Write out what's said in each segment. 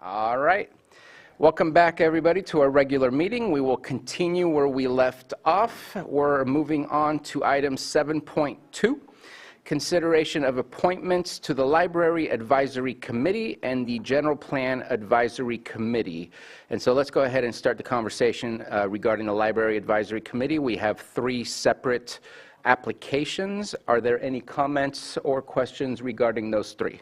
All right. Welcome back, everybody, to our regular meeting. We will continue where we left off. We're moving on to item 7.2, consideration of appointments to the Library Advisory Committee and the General Plan Advisory Committee. And so let's go ahead and start the conversation regarding the Library Advisory Committee. We have 3 separate applications. Are there any comments or questions regarding those 3?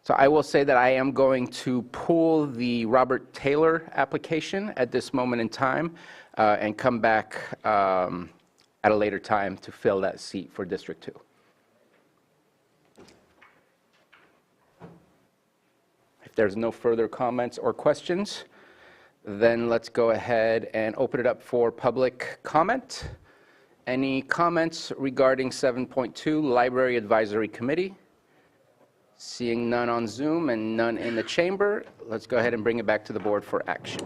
So I will say that I am going to pull the Robert Taylor application at this moment in time and come back at a later time to fill that seat for District 2. If there's no further comments or questions, then let's go ahead and open it up for public comment. Any comments regarding 7.2 Library Advisory Committee? Seeing none on Zoom and none in the chamber, let's go ahead and bring it back to the board for action.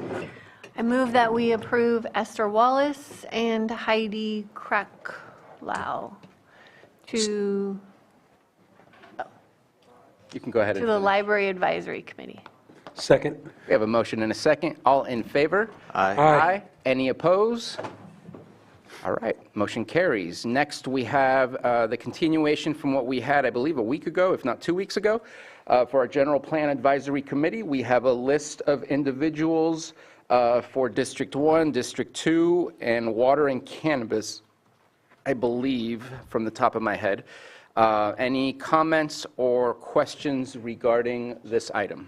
I move that we approve Esther Wallace and Heidi Kracklau to You can go ahead and the finish. Library Advisory Committee. Second. We have a motion and a second. All in favor? Aye. Aye. Any opposed? All right, motion carries. Next, we have the continuation from what we had, I believe, a week ago, if not 2 weeks ago, for our General Plan Advisory Committee. We have a list of individuals for District 1, District 2, and Water and Cannabis, I believe, from the top of my head. Any comments or questions regarding this item?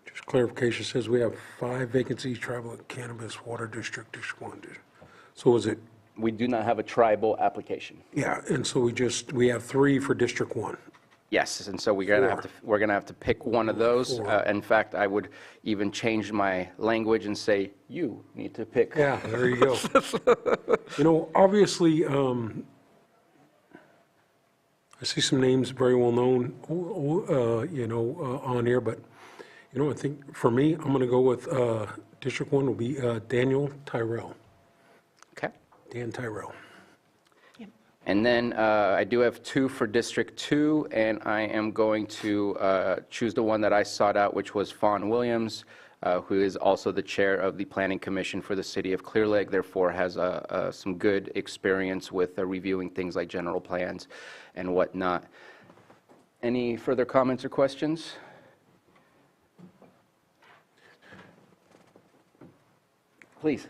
Just clarification, says we have 5 vacancies, tribal cannabis, water district, District 1. So is it, We do not have a tribal application. yeah, and so we have 3 for District 1. Yes, and so we're going to have to pick one of those. 4. In fact, I would even change my language and say, you need to pick. Yeah, there you go. You know, obviously, I see some names very well known, on here, but, I think for me, I'm going to go with District 1 will be Daniel Tyrell. Okay. Dan Tyrell. And then I do have 2 for District 2, and I am going to choose the one that I sought out, which was Fawn Williams, who is also the chair of the Planning Commission for the City of Clear Lake, therefore has some good experience with reviewing things like general plans and whatnot. Any further comments or questions? Please.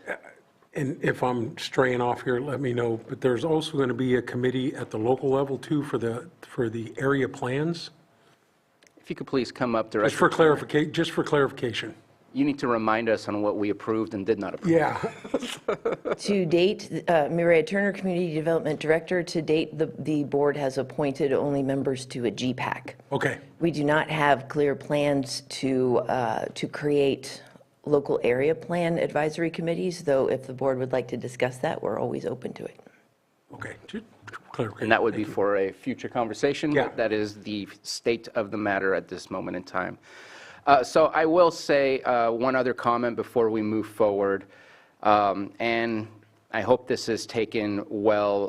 And if I'm straying off here, let me know, but there's also going to be a committee at the local level too for the area plans? If you could please come up directly. Just for clarification. You need to remind us on what we approved and did not approve. Yeah. To date, Mireya Turner, Community Development Director, to date, the board has appointed only members to a GPAC. Okay. We do not have clear plans to create local area plan advisory committees, though if the board would like to discuss that, we're always open to it. Okay. Just clarification. And that would be for a future conversation. Yeah. That is the state of the matter at this moment in time. So I will say one other comment before we move forward, and I hope this is taken well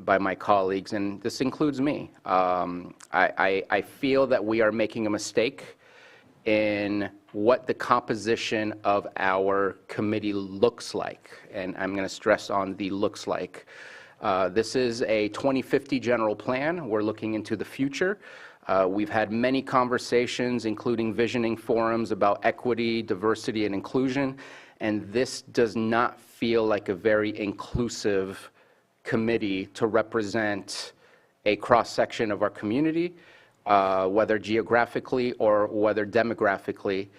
by my colleagues, and this includes me. I feel that we are making a mistake in what the composition of our committee looks like, and I'm going to stress on the looks like. This is a 2050 general plan. We're looking into the future. We've had many conversations, including visioning forums about equity, diversity, and inclusion, and this does not feel like a very inclusive committee to represent a cross-section of our community, whether geographically or whether demographically.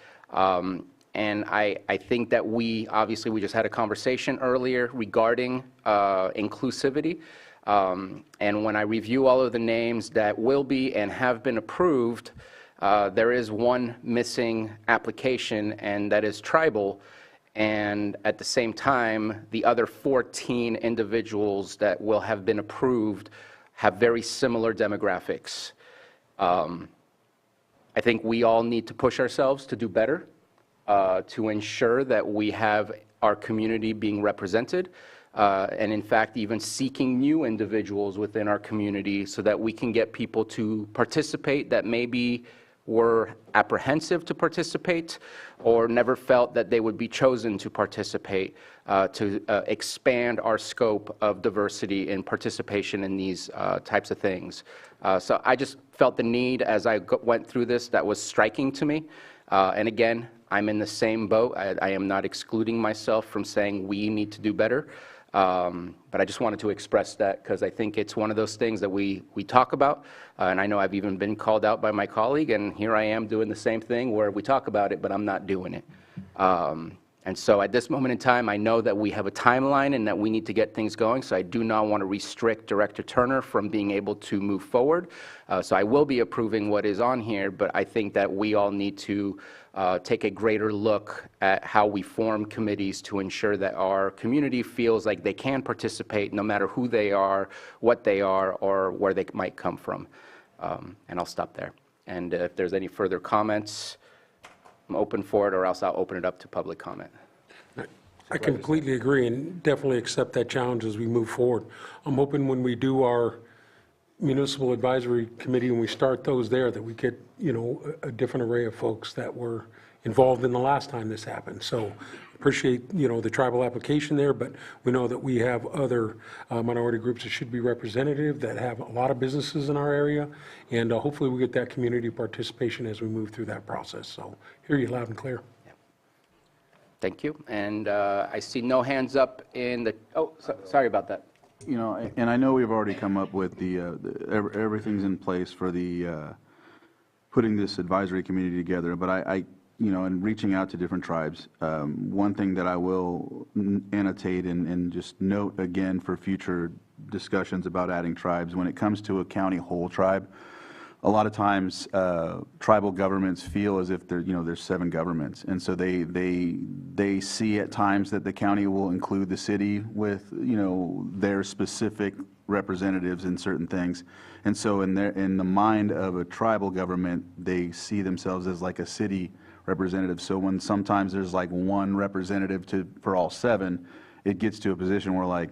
And I think that we just had a conversation earlier regarding inclusivity. And when I review all of the names that will be and have been approved, there is one missing application, and that is tribal. And at the same time, the other 14 individuals that will have been approved have very similar demographics. I think we all need to push ourselves to do better, to ensure that we have our community being represented. and in fact, even seeking new individuals within our community so that we can get people to participate that maybe were apprehensive to participate or never felt that they would be chosen to participate, to expand our scope of diversity and participation in these types of things. So I just felt the need as I went through this that was striking to me. And again, I'm in the same boat. I am not excluding myself from saying we need to do better. But I just wanted to express that because I think it's one of those things that we talk about. And I know I've even been called out by my colleague, and here I am doing the same thing where we talk about it, but I'm not doing it. And so at this moment in time, I know that we have a timeline and that we need to get things going, so I do not want to restrict Director Turner from being able to move forward. So I will be approving what is on here, but I think that we all need to take a greater look at how we form committees to ensure that our community feels like they can participate no matter who they are, what they are, or where they might come from. And I'll stop there. And if there's any further comments, I'm open for it, or else I'll open it up to public comment. I completely agree and definitely accept that challenge as we move forward. I'm hoping when we do our municipal advisory committee and we start those there, that we get, a different array of folks that were involved in the last time this happened. So appreciate, the tribal application there, but we know that we have other minority groups that should be representative, that have a lot of businesses in our area, and hopefully we get that community participation as we move through that process. So hear you loud and clear. Thank you. And I see no hands up in the, sorry about that. And I know we've already come up with everything's in place for the putting this advisory committee together, but I and reaching out to different tribes, one thing that I will annotate and just note again for future discussions about adding tribes, when it comes to a county whole tribe, a lot of times tribal governments feel as if there's 7 governments, and so they see at times that the county will include the city with their specific representatives in certain things, and so in the mind of a tribal government, they see themselves as like a city representative. So when sometimes there's like one representative for all 7, it gets to a position where like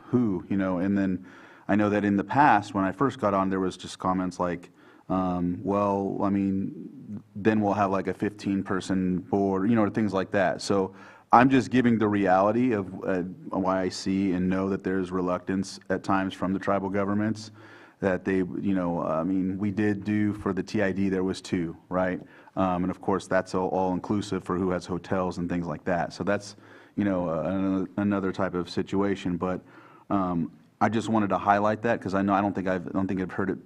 who, and then I know that in the past, when I first got on, there was just comments like, well, I mean, then we'll have like a 15-person board, things like that. So I'm just giving the reality of why I see and know that there's reluctance at times from the tribal governments that they, I mean, we did do for the TID, there was 2, right? And of course, that's all inclusive for who has hotels and things like that. So that's, another type of situation. But I just wanted to highlight that because I don't think I've heard it.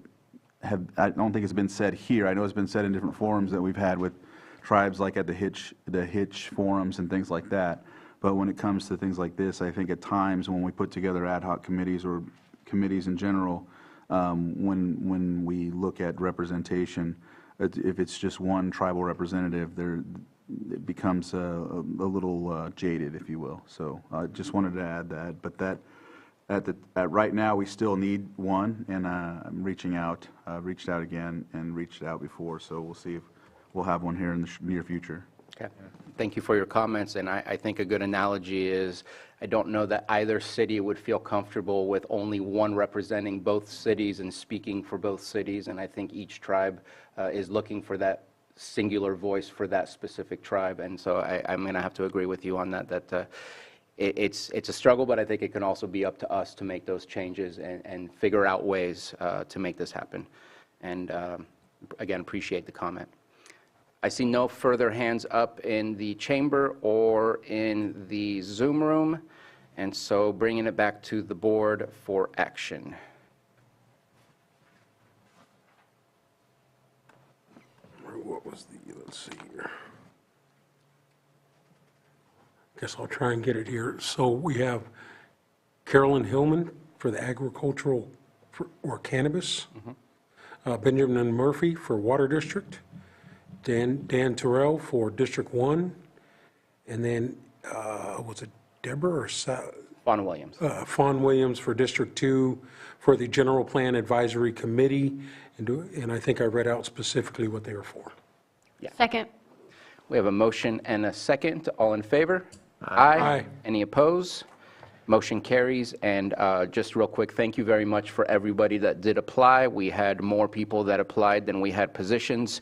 I don't think it's been said here. I know it's been said in different forums that we've had with tribes, like at the Hitch forums and things like that. But when it comes to things like this, I think at times when we put together ad hoc committees or committees in general, when we look at representation, if it's just one tribal representative, it becomes a little jaded, if you will. So I just wanted to add that. But that. Right now, we still need one, and I'm reaching out. I've reached out again and reached out before, so we'll see if we'll have one here in the near future. Okay. Thank you for your comments, and I think a good analogy is I don't know that either city would feel comfortable with only one representing both cities and speaking for both cities, and I think each tribe is looking for that singular voice for that specific tribe, and so I'm going to have to agree with you on that it's a struggle, but I think it can also be up to us to make those changes and figure out ways to make this happen. And again, appreciate the comment. I see no further hands up in the chamber or in the Zoom room, and so bringing it back to the board for action. What was let's see here. Guess I'll try and get it here. So we have Carolyn Hillman for the agricultural or cannabis, Benjamin Murphy for Water District, Dan Terrell for District 1, and then was it Deborah or Fawn Williams. Fawn Williams for District 2 for the General Plan Advisory Committee, and I think I read out specifically what they were for. Yeah. Second. We have a motion and a second. All in favor? Aye. Any opposed? Motion carries, and just real quick, thank you very much for everybody that did apply. We had more people that applied than we had positions,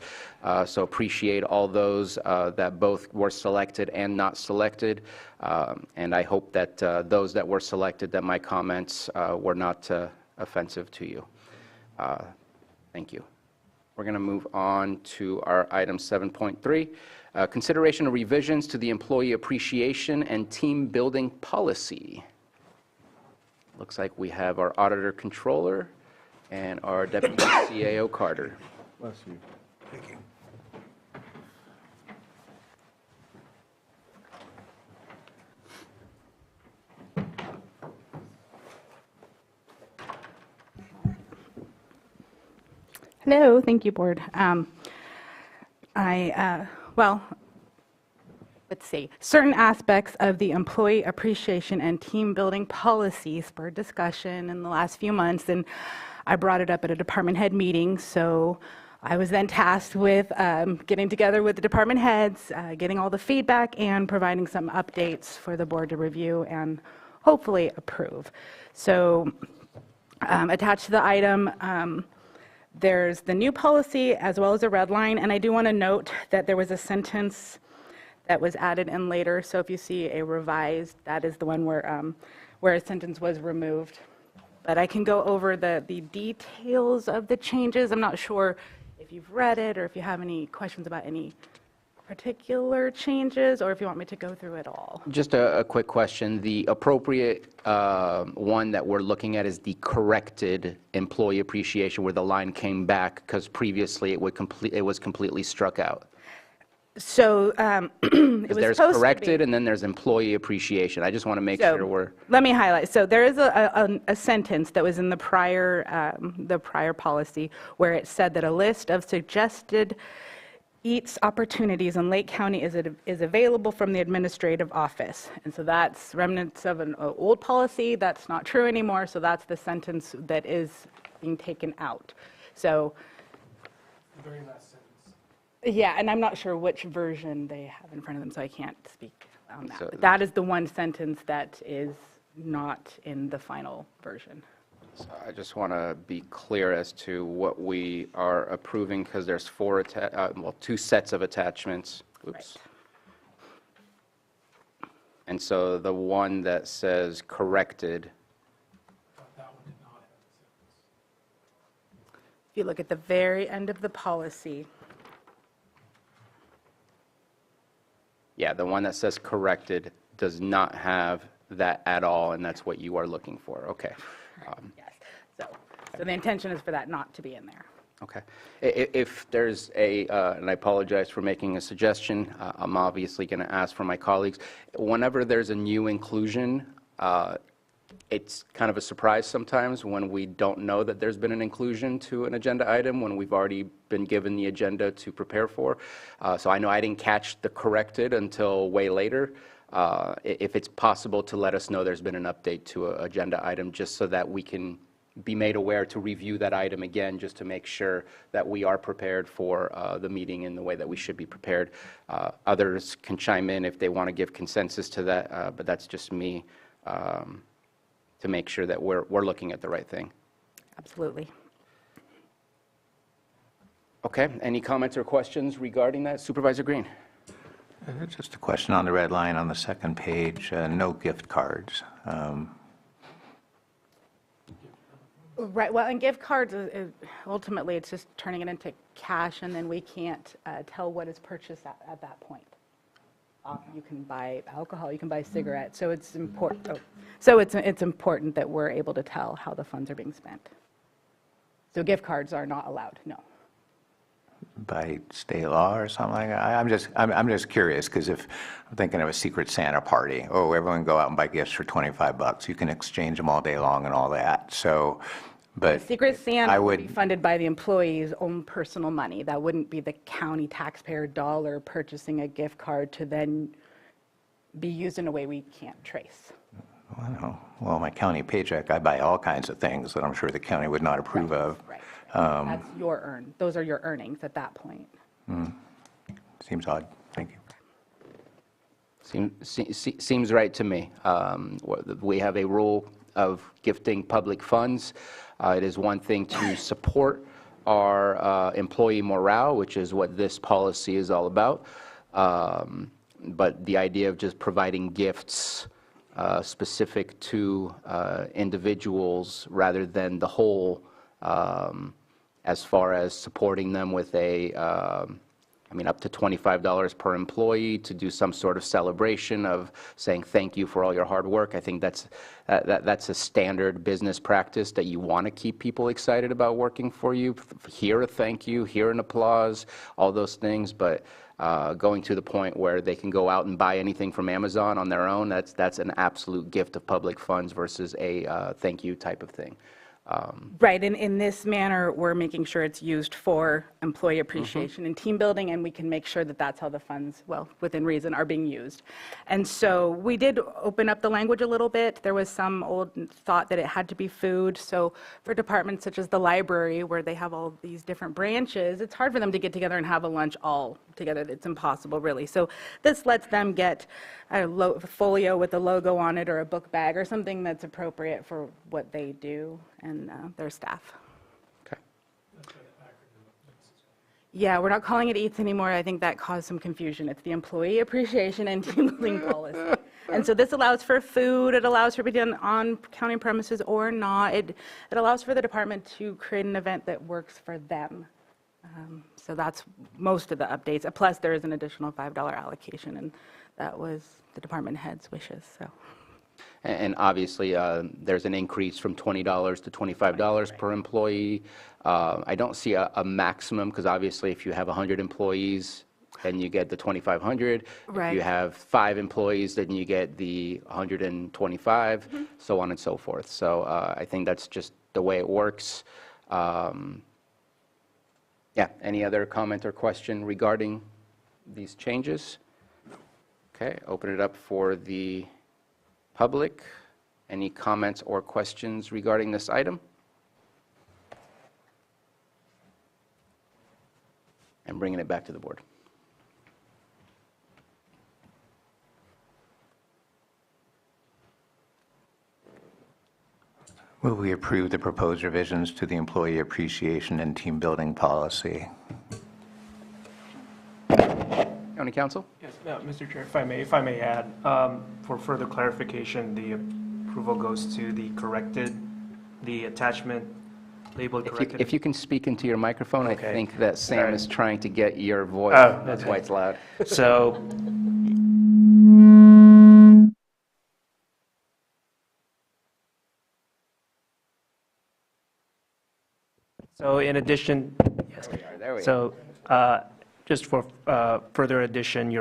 so appreciate all those that both were selected and not selected, and I hope that those that were selected, that my comments were not offensive to you. Thank you. We're going to move on to our item 7.3, consideration of revisions to the employee appreciation and team building policy. Looks like we have our auditor controller and our deputy CAO Carter. Bless you. Hello, thank you, Board. Well, let's see. Certain aspects of the employee appreciation and team building policy spurred discussion in the last few months, and I brought it up at a department head meeting. So I was then tasked with getting together with the department heads, getting all the feedback, and providing some updates for the Board to review and hopefully approve. So attached to the item, there's the new policy as well as a red line, and I do want to note that there was a sentence that was added in later. So if you see a revised, that is the one where a sentence was removed. But I can go over the details of the changes. I'm not sure if you've read it or if you have any questions about any particular changes, or if you want me to go through it all. Just a quick question. The appropriate one that we're looking at is the corrected employee appreciation, where the line came back because previously it was completely struck out. So it was There's supposed to corrected be. and then there's employee appreciation. I just want to make So sure we're... let me highlight. So there is a sentence that was in the prior policy where it said that a list of suggested EATS opportunities in Lake County is available from the administrative office. And so that's remnants of an old policy. That's not true anymore. So that's the sentence that is being taken out. So Very last sentence. yeah, and I'm not sure which version they have in front of them, so I can't speak on that. So- But that is the one sentence that is not in the final version. So I just want to be clear as to what we are approving, because there's two sets of attachments. Oops. And so the one that says corrected, If you look at the very end of the policy, yeah, the one that says corrected does not have that at all, and that's what you are looking for. Okay. yes. So the intention is for that not to be in there. Okay. If there's and I apologize for making a suggestion, I'm obviously going to ask for my colleagues. Whenever there's a new inclusion, it's kind of a surprise sometimes when we don't know that there's been an inclusion to an agenda item when we've already been given the agenda to prepare for. So I know I didn't catch the corrected until way later. If it's possible to let us know there's been an update to an agenda item, just so that we can be made aware to review that item again, just to make sure that we are prepared for the meeting in the way that we should be prepared. Others can chime in if they want to give consensus to that, but that's just me to make sure that we're looking at the right thing. Absolutely. Okay, any comments or questions regarding that? Supervisor Green? Just a question on the red line on the second page, no gift cards. Right, well, and gift cards, ultimately, it's just turning it into cash, and then we can't tell what is purchased at that point. You can buy alcohol, you can buy cigarettes, so it's important. So it's important that we're able to tell how the funds are being spent. So gift cards are not allowed, no. By state law or something like that? I'm just curious, because if I'm thinking of a Secret Santa party, oh, everyone go out and buy gifts for $25. You can exchange them all day long and all that. So, but Secret Santa I would be would, funded by the employee's own personal money. That wouldn't be the county taxpayer dollar purchasing a gift card to then be used in a way we can't trace. well, my county paycheck, I buy all kinds of things that I'm sure the county would not approve of. Right. Those are your earnings at that point. Seems odd. Thank you. Seems right to me. We have a rule of gifting public funds. It is one thing to support our employee morale, which is what this policy is all about. But the idea of just providing gifts specific to individuals rather than the whole, as far as supporting them with up to $25 per employee to do some sort of celebration of saying thank you for all your hard work. I think that's a standard business practice that you want to keep people excited about working for you. Hear a thank you, hear an applause, all those things. But going to the point where they can go out and buy anything from Amazon on their own, that's an absolute gift of public funds versus a thank you type of thing. Right, and in this manner, we're making sure it's used for employee appreciation and team building, and we can make sure that that's how the funds, well, within reason, are being used. And so we did open up the language a little bit. There was some old thought that it had to be food. So for departments such as the library, where they have all these different branches, it's hard for them to get together and have a lunch all together. It's impossible, really. So this lets them get a folio with a logo on it or a book bag or something that's appropriate for what they do and their staff. Okay. Yeah, we're not calling it EATS anymore. I think that caused some confusion. It's the Employee Appreciation and Team Building Policy. And so this allows for food. It allows for it to be done on county premises or not. It allows for the department to create an event that works for them. So that's most of the updates. Plus, there is an additional $5 allocation, and that was the department head's wishes. So. And obviously, there's an increase from $20 to $25 per employee. I don't see a maximum, because obviously if you have 100 employees, then you get the 2,500. Right. If you have 5 employees, then you get the 125, so on and so forth. So I think that's just the way it works. Yeah, any other comment or question regarding these changes? Okay, open it up for the public. Any comments or questions regarding this item? And bringing it back to the board. Will we approve the proposed revisions to the employee appreciation and team building policy? County Council? Yes, Mr. Chair, if I may add, for further clarification, the approval goes to the attachment labeled corrected. If you can speak into your microphone, Okay. I think that Sam Sorry. is trying to get your voice. Oh, That's okay. why it's loud. So in addition, yes. There we are. So just for further addition,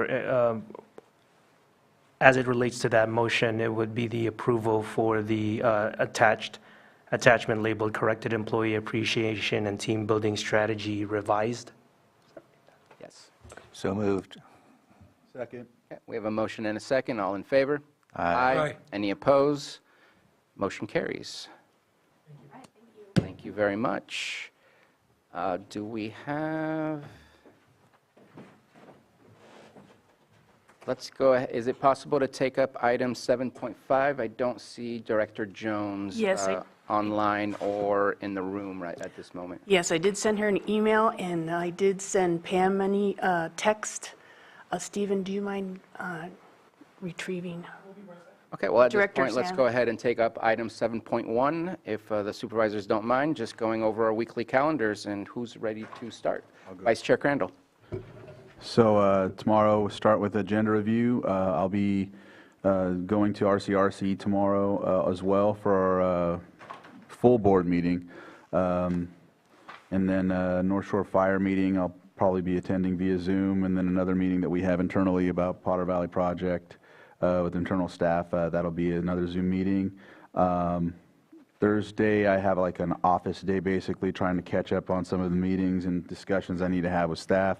as it relates to that motion, it would be the approval for the attachment labeled corrected employee appreciation and team building strategy revised. Yes. So moved. Second. Okay, we have a motion and a second. All in favor? Aye. Any opposed? Motion carries. Thank you very much. Do we have, let's go ahead. Is it possible to take up item 7.5? I don't see Director Jones Yes, online or in the room right at this moment. Yes, I did send her an email, and I did send Pam a text. Stephen, do you mind retrieving? Okay, well, at this Director point, let's Sam. go ahead and take up item 7.1, if the supervisors don't mind, just going over our weekly calendars, and who's ready to start? Vice Chair Crandall. So tomorrow, we'll start with agenda review. I'll be going to RCRC tomorrow as well for our full board meeting. And then North Shore Fire meeting, I'll probably be attending via Zoom, and then another meeting that we have internally about Potter Valley Project with internal staff. That'll be another Zoom meeting. Thursday, I have like an office day, basically trying to catch up on some of the meetings and discussions I need to have with staff.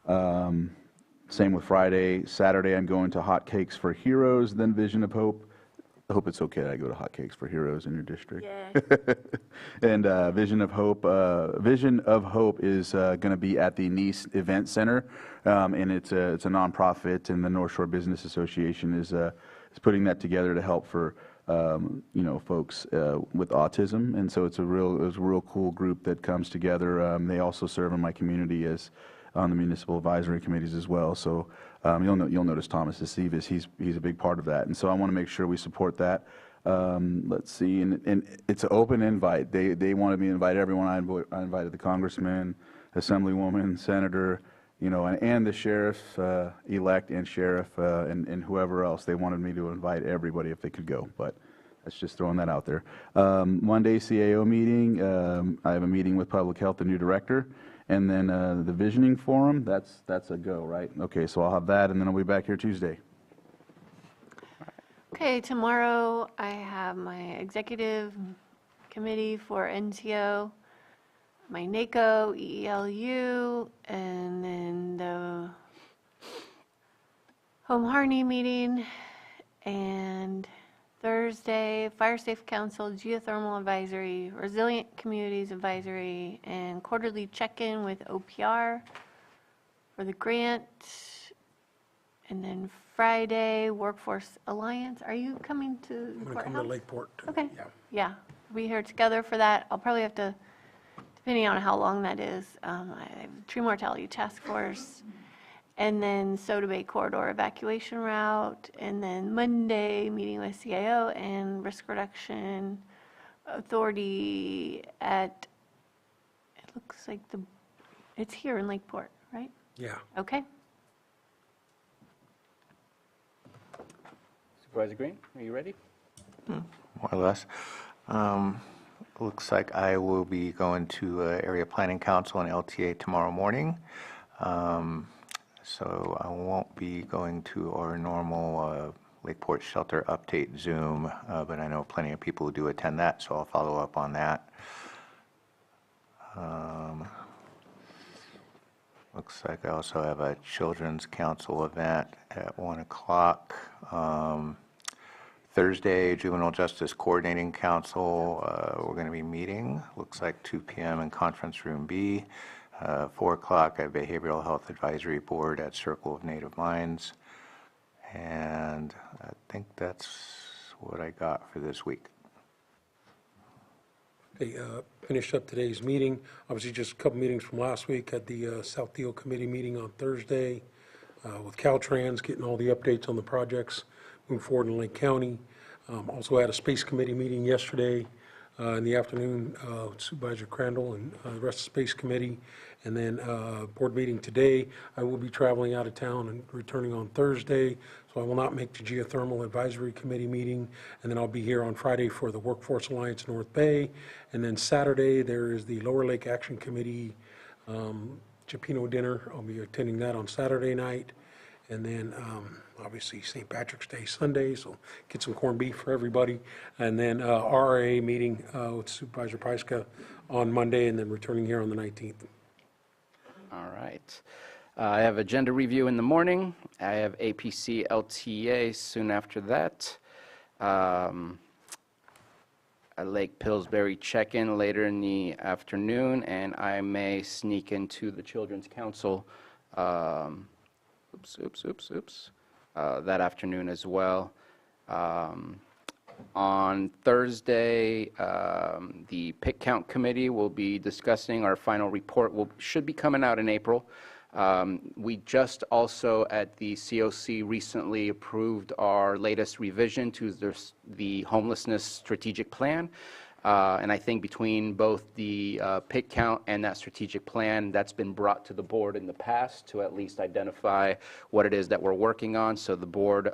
Same with Friday. Saturday, I'm going to Hot Cakes for Heroes, then Vision of Hope. I hope it's okay that I go to Hotcakes for Heroes in your district. Yeah. And Vision of Hope is going to be at the Nice Event Center, and it's a nonprofit, and the North Shore Business Association is putting that together to help for folks with autism, and so it's a real cool group that comes together. They also serve in my community as on the municipal advisory committees as well. So you'll notice Thomas Esivas, he's a big part of that, and so I want to make sure we support that. Let's see, and it's an open invite. They wanted me to invite everyone. I invited the congressman, assemblywoman, senator, and the sheriff elect and sheriff and whoever else. They wanted me to invite everybody if they could go, but that's just throwing that out there. Monday CAO meeting. I have a meeting with Public Health, the new director. And then the visioning forum, that's a go, right? Okay, so I'll have that, and then I'll be back here Tuesday. Okay, tomorrow I have my executive committee for NCO, my NACO, EELU, and then the Home Harney meeting, and Thursday, Fire Safe Council, Geothermal Advisory, Resilient Communities Advisory, and quarterly check-in with OPR for the grant. And then Friday, Workforce Alliance. Are you coming to I'm going to courthouse? come to Lakeport. Okay. Yeah. Yeah, we'll be here together for that. I'll probably have to, depending on how long that is, I have Tree Mortality Task Force, and then Soda Bay Corridor evacuation route, and then Monday, meeting with CIO and Risk Reduction Authority at, it looks like it's here in Lakeport, right? Yeah. Okay. Supervisor Green, are you ready? More or less. Looks like I will be going to Area Planning Council and LTA tomorrow morning. So I won't be going to our normal Lakeport Shelter Update Zoom, but I know plenty of people who do attend that, so I'll follow up on that. Looks like I also have a Children's Council event at 1 o'clock. Thursday, Juvenile Justice Coordinating Council, we're going to be meeting, looks like 2 p.m. in Conference Room B. 4 o'clock at Behavioral Health Advisory Board at Circle of Native Minds. And I think that's what I got for this week. Okay, finished up today's meeting. Obviously, just a couple meetings from last week. Had the South Deal Committee meeting on Thursday with Caltrans, getting all the updates on the projects moving forward in Lake County. Also had a Space Committee meeting yesterday in the afternoon with Supervisor Crandall and the rest of the Space Committee. And then board meeting today. I will be traveling out of town and returning on Thursday, so I will not make the Geothermal Advisory Committee meeting. And then I'll be here on Friday for the Workforce Alliance North Bay. And then Saturday, there is the Lower Lake Action Committee Chipino dinner. I'll be attending that on Saturday night. And then obviously St. Patrick's Day Sunday, so get some corned beef for everybody. And then RRA meeting with Supervisor Pryska on Monday, and then returning here on the 19th. All right. I have agenda review in the morning. I have APC LTA soon after that. A Lake Pillsbury check-in later in the afternoon, and I may sneak into the Children's Council that afternoon as well. On Thursday, the Pick Count Committee will be discussing our final report. Should be coming out in April. We just also at the COC recently approved our latest revision to the homelessness strategic plan. And I think between both the pick count and that strategic plan, that's been brought to the board in the past to at least identify what it is that we're working on, so the board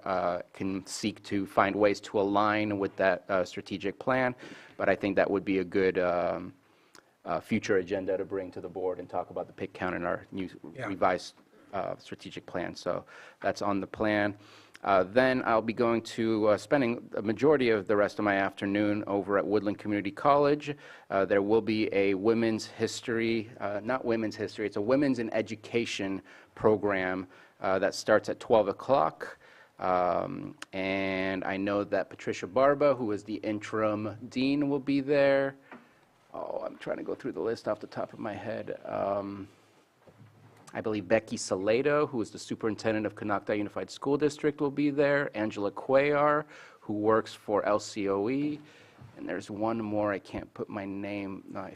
can seek to find ways to align with that strategic plan. But I think that would be a good future agenda to bring to the board and talk about the pick count in our new revised strategic plan. So that's on the plan. Then I'll be going to spending a majority of the rest of my afternoon over at Woodland Community College. There will be a women's history, not women's history, it's a women's in education program that starts at 12 o'clock. And I know that Patricia Barba, who is the interim dean, will be there. Oh, I'm trying to go through the list off the top of my head. I believe Becky Salado, who is the superintendent of Canocta Unified School District, will be there. Angela Cuellar, who works for LCOE. And there's one more, I can't put my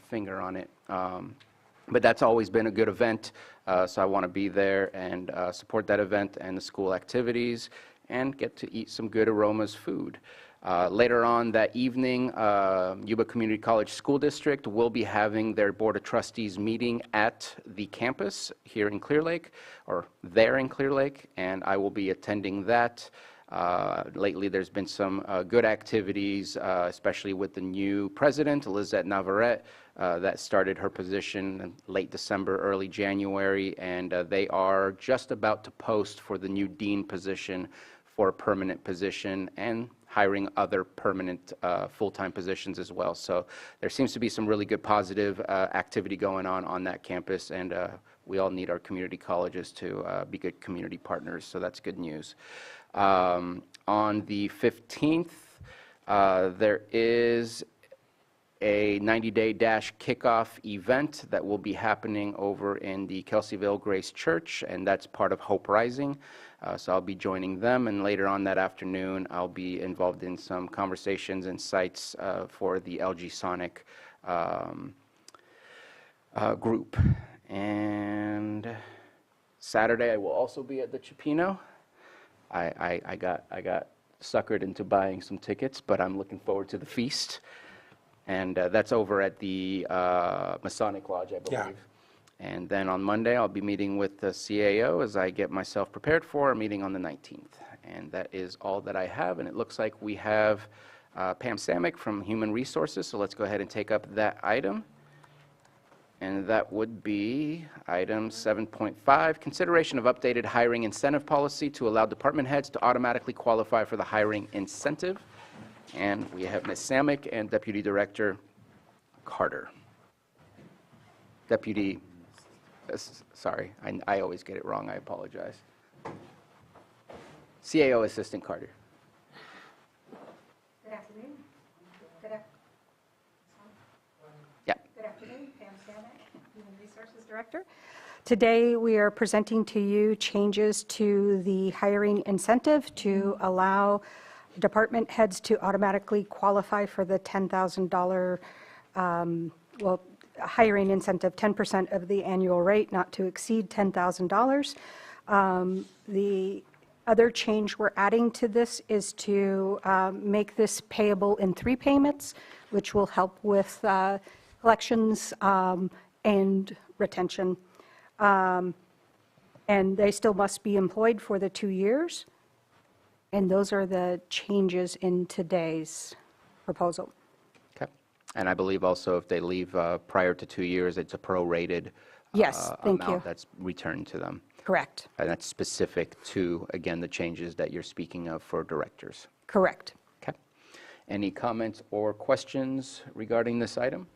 finger on it. But that's always been a good event, so I want to be there and support that event and the school activities and get to eat some good Aromas food. Later on that evening, Yuba Community College School District will be having their Board of Trustees meeting at the campus here in Clear Lake, or there in Clear Lake, and I will be attending that. Lately, there's been some good activities, especially with the new president, Lizette Navarrete, that started her position in late December, early January, and they are just about to post for the new dean position for a permanent position and hiring other permanent full-time positions as well. So there seems to be some really good positive activity going on that campus, and we all need our community colleges to be good community partners, so that's good news. On the 15th, there is a 90-day dash kickoff event that will be happening over in the Kelseyville Grace Church, and that's part of Hope Rising. So I'll be joining them, and later on that afternoon, I'll be involved in some conversations and sites for the LG Sonic group. And Saturday, I will also be at the Chipino. I got suckered into buying some tickets, but I'm looking forward to the feast. And that's over at the Masonic Lodge, I believe. Yeah. And then on Monday, I'll be meeting with the CAO as I get myself prepared for a meeting on the 19th. And that is all that I have. And it looks like we have Pam Samick from Human Resources. So let's go ahead and take up that item. And that would be item 7.5, consideration of updated hiring incentive policy to allow department heads to automatically qualify for the hiring incentive. And we have Ms. Samick and Deputy Director Carter. Deputy, sorry, I always get it wrong, I apologize. CAO Assistant Carter. Good afternoon. Yeah. Good afternoon, Pam Stanek, Human Resources Director. Today, we are presenting to you changes to the hiring incentive to allow department heads to automatically qualify for the $10,000, hiring incentive, 10% of the annual rate, not to exceed $10,000. The other change we're adding to this is to make this payable in 3 payments, which will help with collections and retention. And they still must be employed for the 2 years. And those are the changes in today's proposal. Okay. And I believe also if they leave prior to 2 years, it's a prorated Yes, thank you. amount that's returned to them. Correct. And that's specific to, again, the changes that you're speaking of for directors. Correct. Okay. Any comments or questions regarding this item?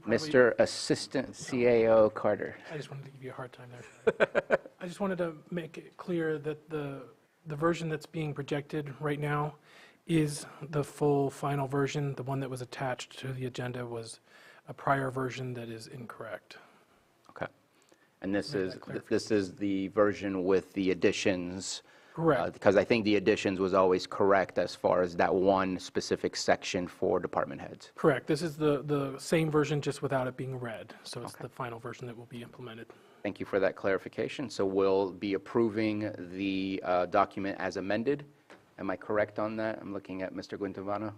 Mr. Assistant CAO Carter. I just wanted to give you a hard time there. I just wanted to make it clear that the version that's being projected right now is the full final version. The one that was attached to the agenda was a prior version that is incorrect. Okay. And this is the version with the additions. Correct. Because I think the additions was always correct as far as that one specific section for department heads. Correct. This is the same version, just without it being read. So it's the final version that will be implemented. Thank you for that clarification. So we'll be approving the document as amended. Am I correct on that? I'm looking at Mr. Guintavano.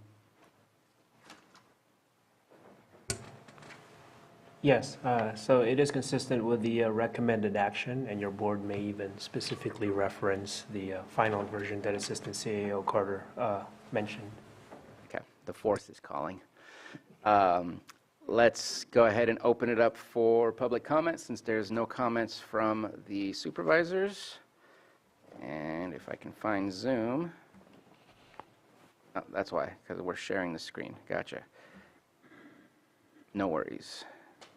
Yes, so it is consistent with the recommended action, and your board may even specifically reference the final version that Assistant CAO Carter mentioned. Okay, the force is calling. Let's go ahead and open it up for public comments since there's no comments from the supervisors. And if I can find Zoom. Oh, that's why, because we're sharing the screen. Gotcha. No worries.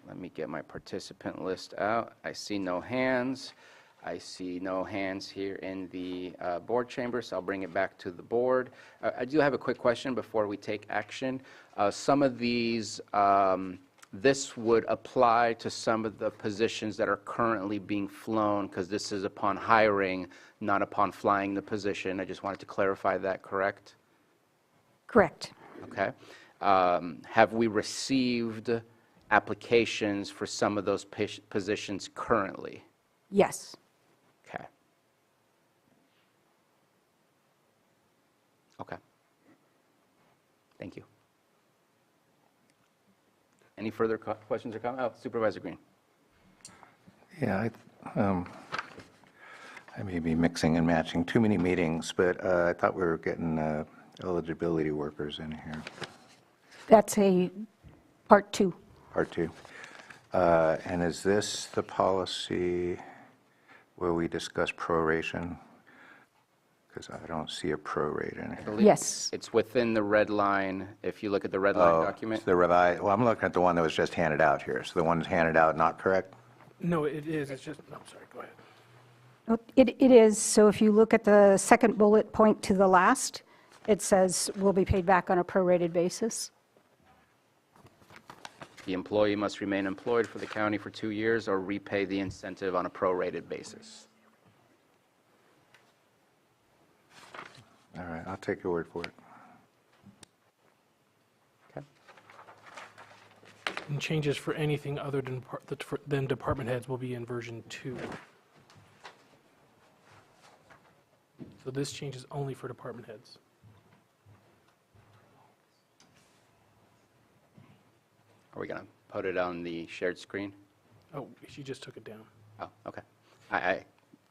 Let me get my participant list out. I see no hands. I see no hands here in the board chamber, so I'll bring it back to the board. I do have a quick question before we take action. Some of these, this would apply to some of the positions that are currently being flown, because this is upon hiring, not upon flying the position. I just wanted to clarify that, correct? Correct. Okay. Have we received applications for some of those positions currently? Yes. Okay. Okay. Thank you. Any further questions or comments? Oh, Supervisor Green. Yeah, I may be mixing and matching too many meetings, but I thought we were getting eligibility workers in here, That's a part 2. part 2. And is this the policy where we discuss proration? Because I don't see a prorate in here. Yes. It's within the red line, if you look at the red line document. It's the revised, well, I'm looking at the one that was just handed out here. So the one that's handed out not correct? No, it is, it's just, no, sorry, go ahead. Oh, It is, so if you look at the second bullet point to the last, it says will be paid back on a prorated basis. The employee must remain employed for the county for 2 years or repay the incentive on a prorated basis. All right, I'll take your word for it. Okay. And changes for anything other than department heads will be in version 2. So this change is only for department heads. Are we going to put it on the shared screen? Oh, she just took it down. Oh, okay.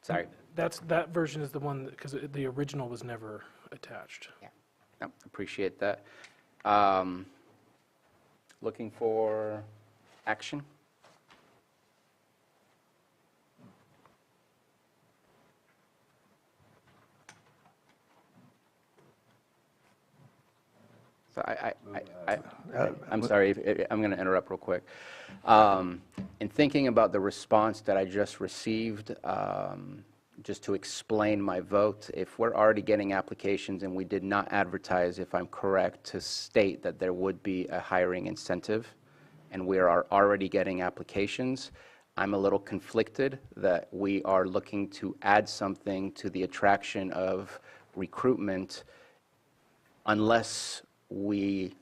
Sorry. That version is the one, because the original was never attached. Yeah. No, appreciate that. Looking for action? So I'm sorry, I'm going to interrupt real quick. In thinking about the response that I just received, just to explain my vote, if we're already getting applications and we did not advertise, if I'm correct, to state that there would be a hiring incentive, and we are already getting applications, I'm a little conflicted that we are looking to add something to the attraction of recruitment unless we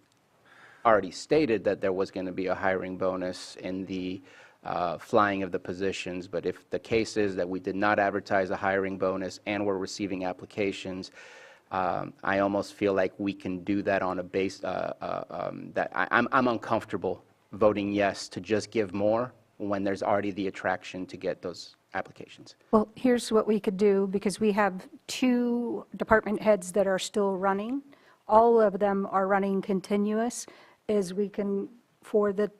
already stated that there was going to be a hiring bonus in the flying of the positions. But if the case is that we did not advertise a hiring bonus and we're receiving applications, I almost feel like we can do that on a base that I'm uncomfortable voting yes to just give more when there's already the attraction to get those applications. Well, here's what we could do, because we have 2 department heads that are still running. All of them are running continuous, is we can, for the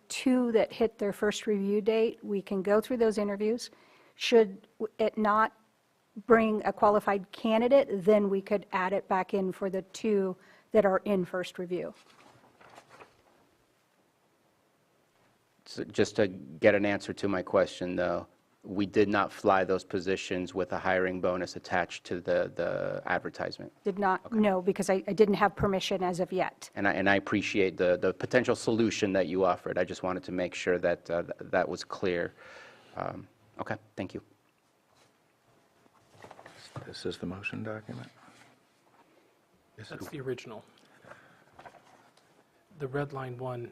2 that hit their first review date, we can go through those interviews. Should it not bring a qualified candidate, then we could add it back in for the 2 that are in first review. So just to get an answer to my question, though, we did not fly those positions with a hiring bonus attached to the advertisement. Did not, no, because I didn't have permission as of yet. And I appreciate the potential solution that you offered. I just wanted to make sure that that was clear. Okay, thank you. This is the motion document? That's the original. The red line one,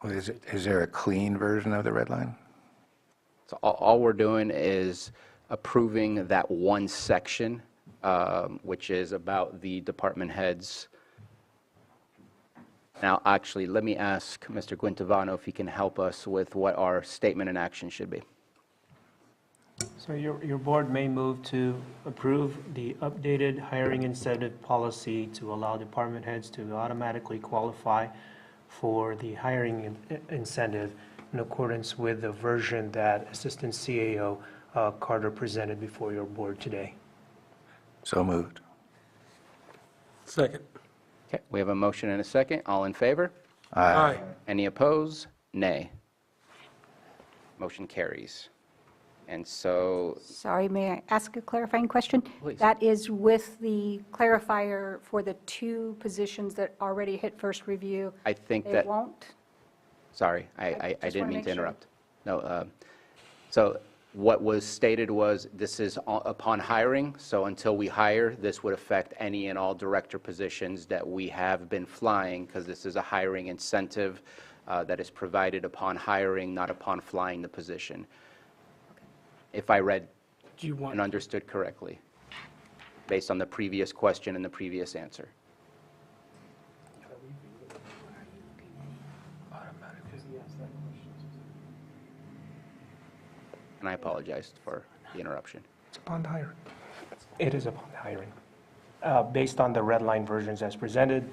Is there a clean version of the red line? So all we're doing is approving that one section, which is about the department heads. Now, actually, let me ask Mr. Guintavano if he can help us with what our statement and action should be. So your board may move to approve the updated hiring incentive policy to allow department heads to automatically qualify for the hiring incentive in accordance with the version that Assistant CAO Carter presented before your board today. So moved. Second. Okay, we have a motion and a second. All in favor? Aye. Any opposed? Nay. Motion carries. And so, Sorry, may I ask a clarifying question? Please. That is with the clarifier for the two positions that already hit first review. I think They that, won't? sorry, I just didn't wanna mean make to sure. interrupt. No, so what was stated was this is upon hiring, so until we hire, this would affect any and all director positions that we have been flying, because this is a hiring incentive that is provided upon hiring, not upon flying the position. If I read Do you want? and understood correctly, based on the previous question and the previous answer. And I apologize for the interruption. It's upon the hiring. It is upon the hiring. Based on the red line versions as presented,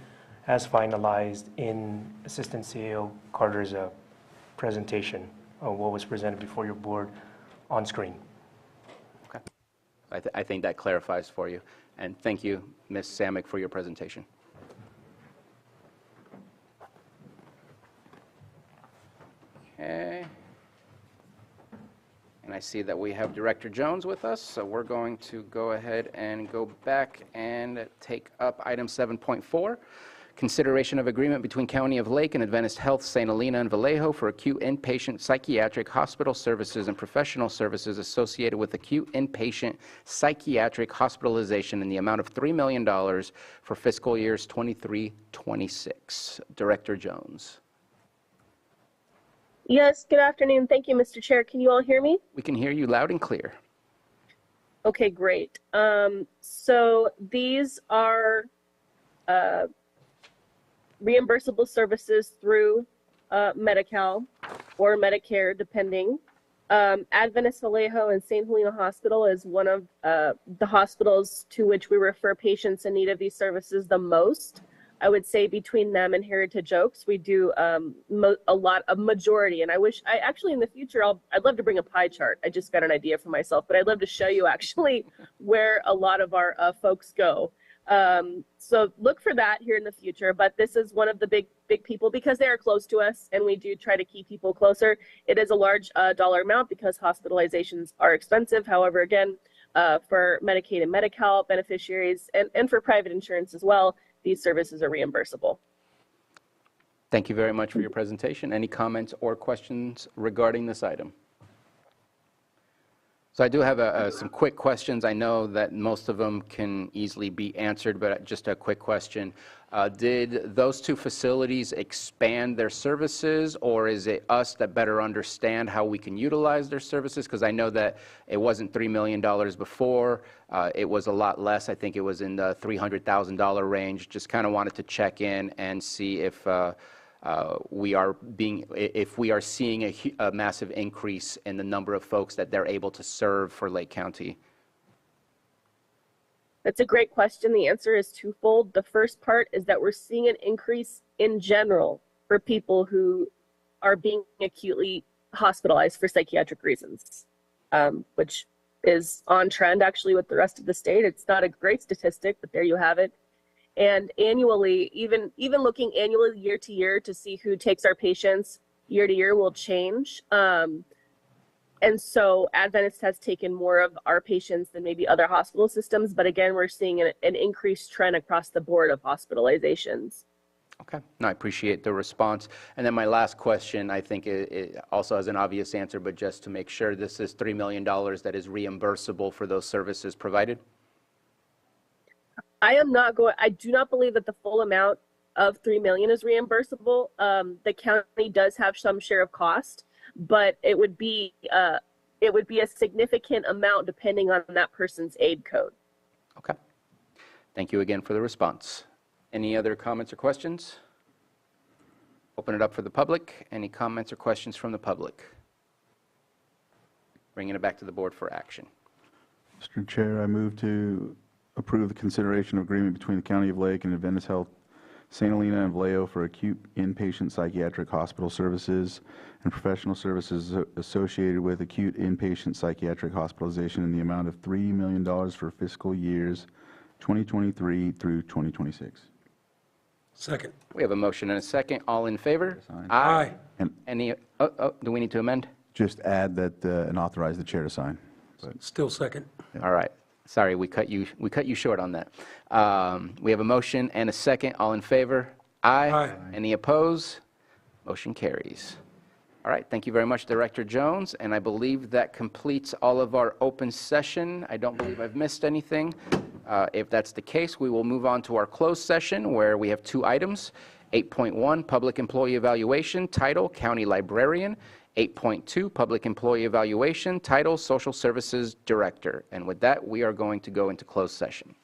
as finalized in Assistant CEO Carter's presentation of what was presented before your board on screen. Okay. I think that clarifies for you. And thank you, Ms. Samick, for your presentation. Okay. And I see that we have Director Jones with us, so we're going to go ahead and go back and take up item 7.4, consideration of agreement between County of Lake and Adventist Health St. Helena and Vallejo for acute inpatient psychiatric hospital services and professional services associated with acute inpatient psychiatric hospitalization in the amount of $3 million for fiscal years 23-26. Director Jones. Yes, good afternoon. Thank you, Mr. Chair. Can you all hear me? We can hear you loud and clear. Okay, great. So these are reimbursable services through Medi-Cal or Medicare, depending. Adventist Vallejo and St. Helena Hospital is one of the hospitals to which we refer patients in need of these services the most. I would say between them and Heritage Oaks, we do a majority. And I actually in the future, I'd love to bring a pie chart. I just got an idea for myself, but I'd love to show you actually where a lot of our folks go. So look for that here in the future, but this is one of the big people because they are close to us and we do try to keep people closer. It is a large dollar amount because hospitalizations are expensive. However, again, for Medicaid and Medi-Cal beneficiaries and for private insurance as well, these services are reimbursable. Thank you very much for your presentation. Any comments or questions regarding this item? So I do have some quick questions. I know that most of them can easily be answered, but just a quick question. Did those two facilities expand their services, or is it us that better understand how we can utilize their services? Because I know that it wasn't $3 million before. It was a lot less. I think it was in the $300,000 range. Just kind of wanted to check in and see if we are seeing a massive increase in the number of folks that they're able to serve for Lake County. That's a great question. The answer is twofold. The first part is that we're seeing an increase in general for people who are being acutely hospitalized for psychiatric reasons, which is on trend actually with the rest of the state. It's not a great statistic, but there you have it. And annually, even looking annually year to year to see who takes our patients year to year will change. And so Adventist has taken more of our patients than maybe other hospital systems. But again, we're seeing an increased trend across the board of hospitalizations. Okay. No, I appreciate the response. And then my last question, I think it also has an obvious answer, but just to make sure, this is $3 million that is reimbursable for those services provided? I do not believe that the full amount of $3 million is reimbursable. The county does have some share of cost, but it would be a significant amount depending on that person's aid code. Okay. Thank you again for the response. Any other comments or questions? Open it up for the public. Any comments or questions from the public? Bringing it back to the board for action. Mr. Chair, I move to approve the consideration of agreement between the County of Lake and Adventist Health St. Helena and Vallejo for acute inpatient psychiatric hospital services and professional services associated with acute inpatient psychiatric hospitalization in the amount of $3 million for fiscal years 2023 through 2026. Second. We have a motion and a second. All in favor? Aye. And Any, do we need to amend? Just add that, and authorize the chair to sign. Still second. All right. Sorry, we cut you short on that. We have a motion and a second. All in favor? Aye. Aye. Any opposed? Motion carries. All right, thank you very much, Director Jones, and I believe that completes all of our open session. I don't believe I've missed anything. If that's the case, we will move on to our closed session where we have 2 items. 8.1, Public Employee Evaluation, title, County Librarian. 8.2, Public Employee Evaluation, title, Social Services Director. And with that, we are going to go into closed session.